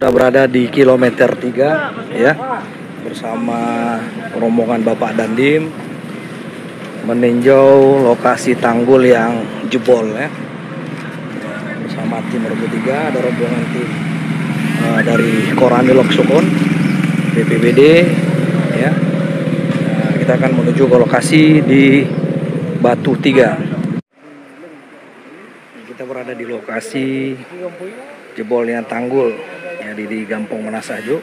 Kita berada di kilometer 3 ya, bersama rombongan Bapak Dandim meninjau lokasi tanggul yang jebol ya. Bersama tim Regu 3 ada rombongan tim dari Koramil Sukun BPBD ya. Nah, kita akan menuju ke lokasi di Batu 3. Kita berada di lokasi jebolnya tanggul ya, di Gampong Menasajo.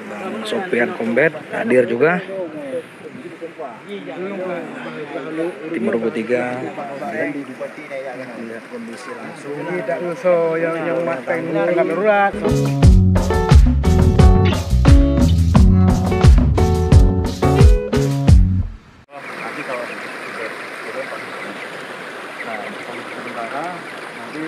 Bang Sopian Kombet hadir juga. Tim Regu 3 melihat kondisi langsung. Tidak usah yang matang tengah darurat. Nanti kalau sementara nanti